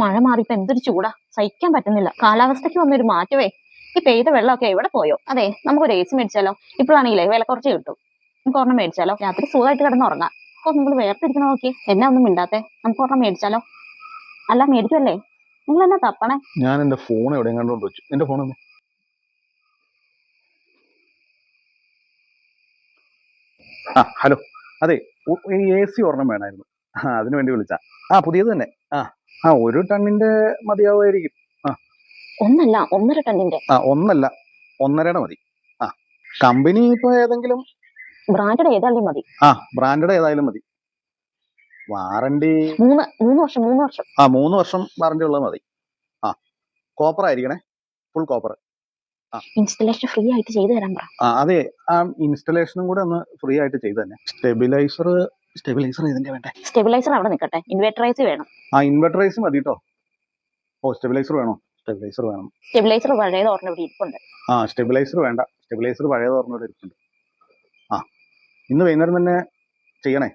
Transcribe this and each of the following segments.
മഴ മാറിയപ്പോ എന്തൊരു ചൂടാ, സഹിക്കാൻ പറ്റുന്നില്ല. കാലാവസ്ഥയ്ക്ക് വന്നൊരു മാറ്റമേ. ഈ പെയ്ത വെള്ളമൊക്കെ എവിടെ പോയോ? അതെ, നമുക്കൊരു AC മേടിച്ചാലോ? ഇപ്പോഴാണെങ്കിലേ വില കുറച്ച് കിട്ടും. നമുക്ക് ഒരെണ്ണം മേടിച്ചാലോ? രാത്രി സുഖമായിട്ട് കിടന്ന് ഉറങ്ങാം. അപ്പൊ നിങ്ങൾ വേർതിരിക്കണ നോക്കി, എന്നാ ഒന്നും മിണ്ടാത്തെ? നമുക്ക് ഒരെണ്ണം മേടിച്ചാലോ? അല്ല, മേടിക്കുമല്ലേ? നിങ്ങൾ എന്നാ തപ്പണേ? ഞാൻ എന്റെ ഫോൺ എവിടെയും കണ്ടുകൊണ്ട് വെച്ചു. എന്റെ ഫോൺ ഒന്ന്. ഹലോ. അതെ, AC ഒരെണ്ണം വേണമായിരുന്നു. അതിനു വേണ്ടി വിളിച്ചാ. പുതിയത് തന്നെ. ഒരു ടണ്ണിന്റെ മതിയാവുമായിരിക്കും. ഒന്നല്ല, 1.5 ടണ്ണിന്റെ. ഒന്നല്ല, 1.5 മതി. കമ്പനി ഇപ്പൊ ഏതെങ്കിലും ബ്രാൻഡഡ് ഏതായാലും മതി. ബ്രാൻഡഡ് ഏതായാലും മതി. വാറണ്ടി 3 വർഷം. 3 വർഷം വാറണ്ടി ഉള്ളത് മതി. കോപ്പർ ആയിരിക്കണേ, ഫുൾ കോപ്പർ. ഇൻസ്റ്റലേഷൻ ഫ്രീ ആയിട്ട് ചെയ്തു തരാൻ പറ. അതെ, ഇൻസ്റ്റലേഷനും കൂടെ ഒന്ന് ഫ്രീ ആയിട്ട് ചെയ്തു തന്നെ. സ്റ്റെബിലൈസർ ഇതിന്റെ വേണ്ടേ? സ്റ്റെബിലൈസർ അവിടെ നിൽക്കട്ടെ, ഇൻവെർട്ടറൈസ് വേണം. ഇൻവെർട്ടറൈസ് മതി കേട്ടോ. സ്റ്റെബിലൈസർ വേണം. സ്റ്റെബിലൈസർ പഴയത് ഓർമ്മ ഇവിടെ ഇരിപ്പുണ്ട്. സ്റ്റെബിലൈസർ വേണ്ട, സ്റ്റെബിലൈസർ പഴയത് ഓർമ്മ ഇവിടെ ഇരിപ്പുണ്ട്. ഇന്ന് വൈകുന്നേരം തന്നെ ചെയ്യണേ.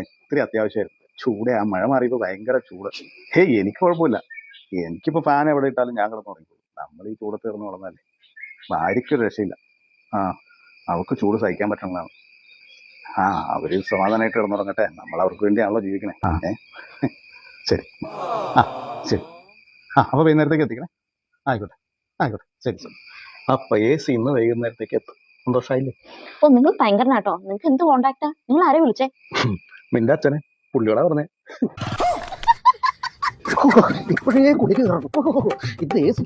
ഇത്തിരി അത്യാവശ്യമായിരുന്നു. ചൂടെ, മഴ മാറിയപ്പോ ഭയങ്കര ചൂട്. എനിക്ക് കുഴപ്പമില്ല. എനിക്കിപ്പോ ഫാൻ എവിടെ ഇട്ടാലും ഞാൻ കിടന്നു തുടങ്ങിക്കോളും. നമ്മൾ ഈ ചൂടത്ത് കിടന്ന് വളർന്നല്ലേ. ഭാര്യയ്ക്കൊരു രക്ഷയില്ല. അവർക്ക് ചൂട് സഹിക്കാൻ പറ്റണതാണ്. അവര് സമാധാനമായിട്ട് കിടന്നുറങ്ങട്ടെ. നമ്മൾ അവർക്ക് വേണ്ടിയാണല്ലോ ജീവിക്കണേ. ശരി. ശരി. അപ്പൊ വൈകുന്നേരത്തേക്ക് എത്തിക്കണേ. ആയിക്കോട്ടെ. ശരി. അപ്പൊ AC ഇന്ന് വൈകുന്നേരത്തേക്ക് എത്തും. സന്തോഷമായില്ലേ? നിങ്ങൾ ഭയങ്കരനാട്ടോ. നിങ്ങൾക്ക് എന്ത് കോണ്ടാക്ടാ? നിങ്ങൾ ആരെ വിളിച്ചേ? നിന്റെ അച്ഛനെ. പുള്ളിയോടാ പറഞ്ഞേ. ഇപ്പോഴേ കുളി കയറണം. ഇത് AC